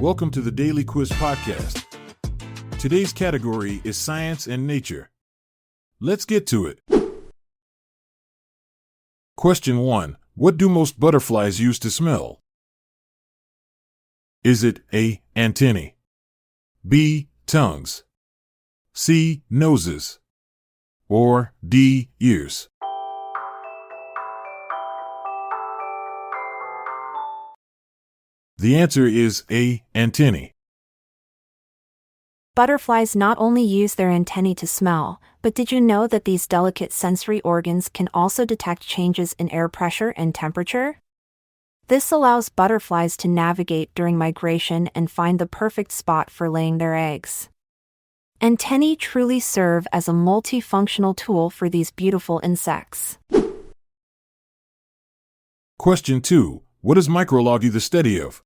Welcome to the Daily Quiz Podcast. Today's category is Science and Nature. Let's get to it. Question 1. What do most butterflies use to smell? Is it A. Antennae, B. Tongues, C. Noses, or D. Ears? The answer is A. Antennae. Butterflies not only use their antennae to smell, but did you know that these delicate sensory organs can also detect changes in air pressure and temperature? This allows butterflies to navigate during migration and find the perfect spot for laying their eggs. Antennae truly serve as a multifunctional tool for these beautiful insects. Question 2. What is micrology the study of?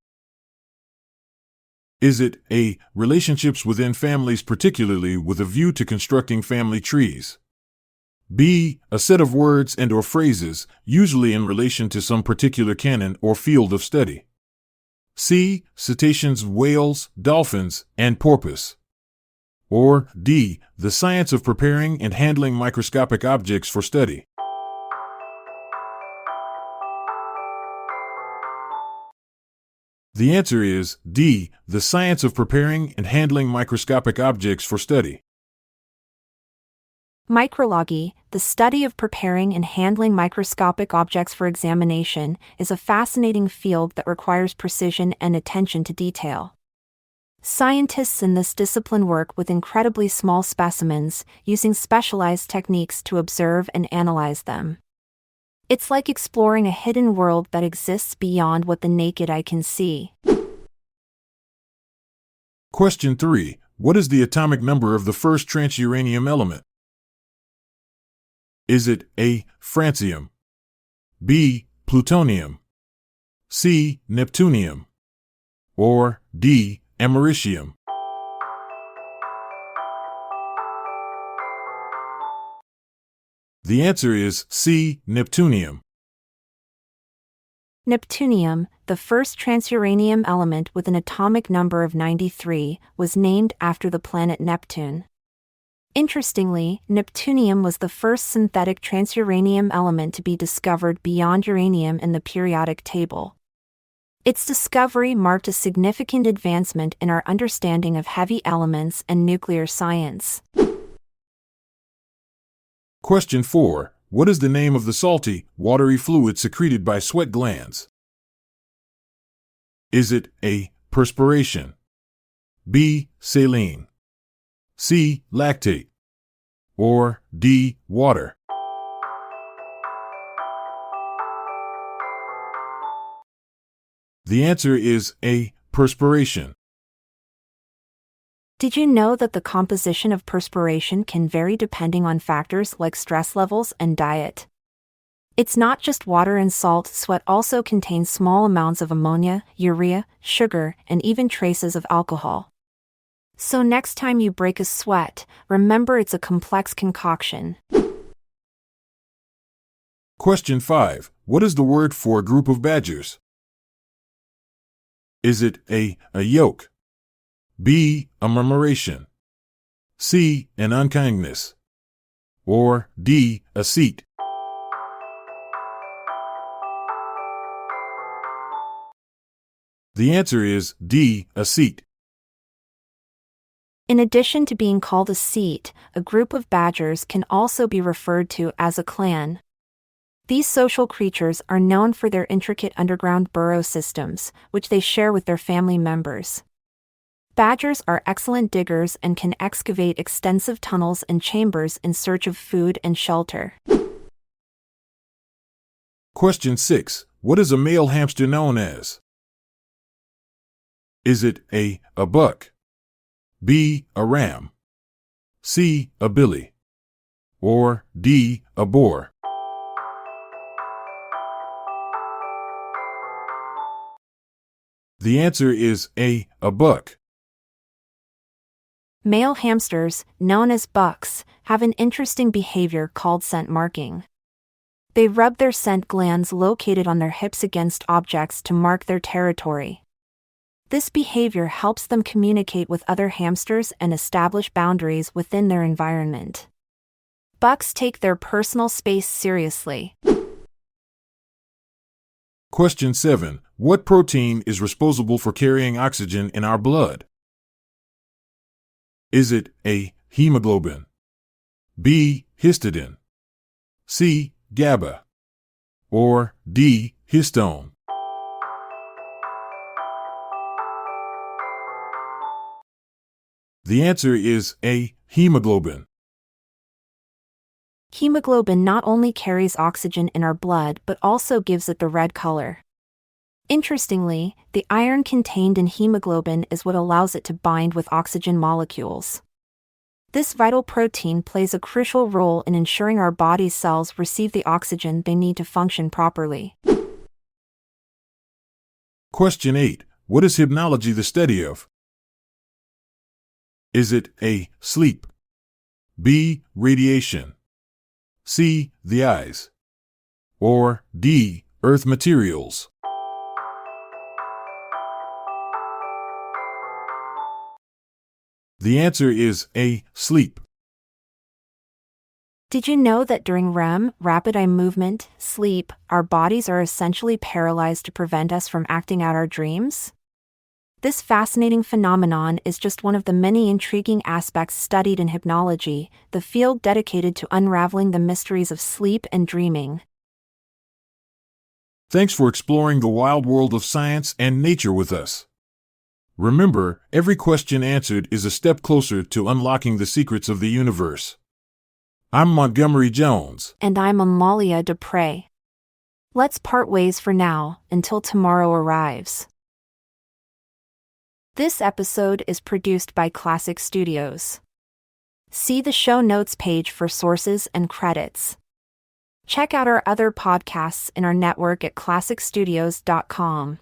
Is it A. Relationships within families, particularly with a view to constructing family trees? B. A set of words and/or phrases, usually in relation to some particular canon or field of study? C. Cetaceans, whales, dolphins, and porpoise? Or D. The science of preparing and handling microscopic objects for study? The answer is D. The science of preparing and handling microscopic objects for study. Micrology, the study of preparing and handling microscopic objects for examination, is a fascinating field that requires precision and attention to detail. Scientists in this discipline work with incredibly small specimens, using specialized techniques to observe and analyze them. It's like exploring a hidden world that exists beyond what the naked eye can see. Question 3. What is the atomic number of the first transuranium element? Is it A. francium, B. plutonium, C. neptunium, or D. americium? The answer is C. neptunium. Neptunium, the first transuranium element with an atomic number of 93, was named after the planet Neptune. Interestingly, neptunium was the first synthetic transuranium element to be discovered beyond uranium in the periodic table. Its discovery marked a significant advancement in our understanding of heavy elements and nuclear science. Question 4. What is the name of the salty, watery fluid secreted by sweat glands? Is it A. perspiration, B. saline, C. lactate, or D. water? The answer is A. perspiration. Did you know that the composition of perspiration can vary depending on factors like stress levels and diet? It's not just water and salt. Sweat also contains small amounts of ammonia, urea, sugar, and even traces of alcohol. So next time you break a sweat, remember it's a complex concoction. Question 5. What is the word for a group of badgers? Is it A. yolk, B. a murmuration, C. an unkindness, or D. a seat? The answer is D. a seat. In addition to being called a seat, a group of badgers can also be referred to as a clan. These social creatures are known for their intricate underground burrow systems, which they share with their family members. Badgers are excellent diggers and can excavate extensive tunnels and chambers in search of food and shelter. Question 6. What is a male hamster known as? Is it A. buck, B. a ram, C. a billy, or D. a boar? The answer is A. buck. Male hamsters, known as bucks, have an interesting behavior called scent marking. They rub their scent glands located on their hips against objects to mark their territory. This behavior helps them communicate with other hamsters and establish boundaries within their environment. Bucks take their personal space seriously. Question 7. What protein is responsible for carrying oxygen in our blood? Is it A. Hemoglobin, B. Histidine, C. GABA, or D. Histone? The answer is A. Hemoglobin. Hemoglobin not only carries oxygen in our blood but also gives it the red color. Interestingly, the iron contained in hemoglobin is what allows it to bind with oxygen molecules. This vital protein plays a crucial role in ensuring our body's cells receive the oxygen they need to function properly. Question 8. What is hypnology the study of? Is it A. Sleep, B. Radiation, C. The eyes, or D. Earth materials? The answer is A. Sleep. Did you know that during REM, rapid eye movement, sleep, our bodies are essentially paralyzed to prevent us from acting out our dreams? This fascinating phenomenon is just one of the many intriguing aspects studied in hypnology, the field dedicated to unraveling the mysteries of sleep and dreaming. Thanks for exploring the wild world of science and nature with us. Remember, every question answered is a step closer to unlocking the secrets of the universe. I'm Montgomery Jones. And I'm Amalia Dupre. Let's part ways for now, until tomorrow arrives. This episode is produced by Classic Studios. See the show notes page for sources and credits. Check out our other podcasts in our network at classicstudios.com.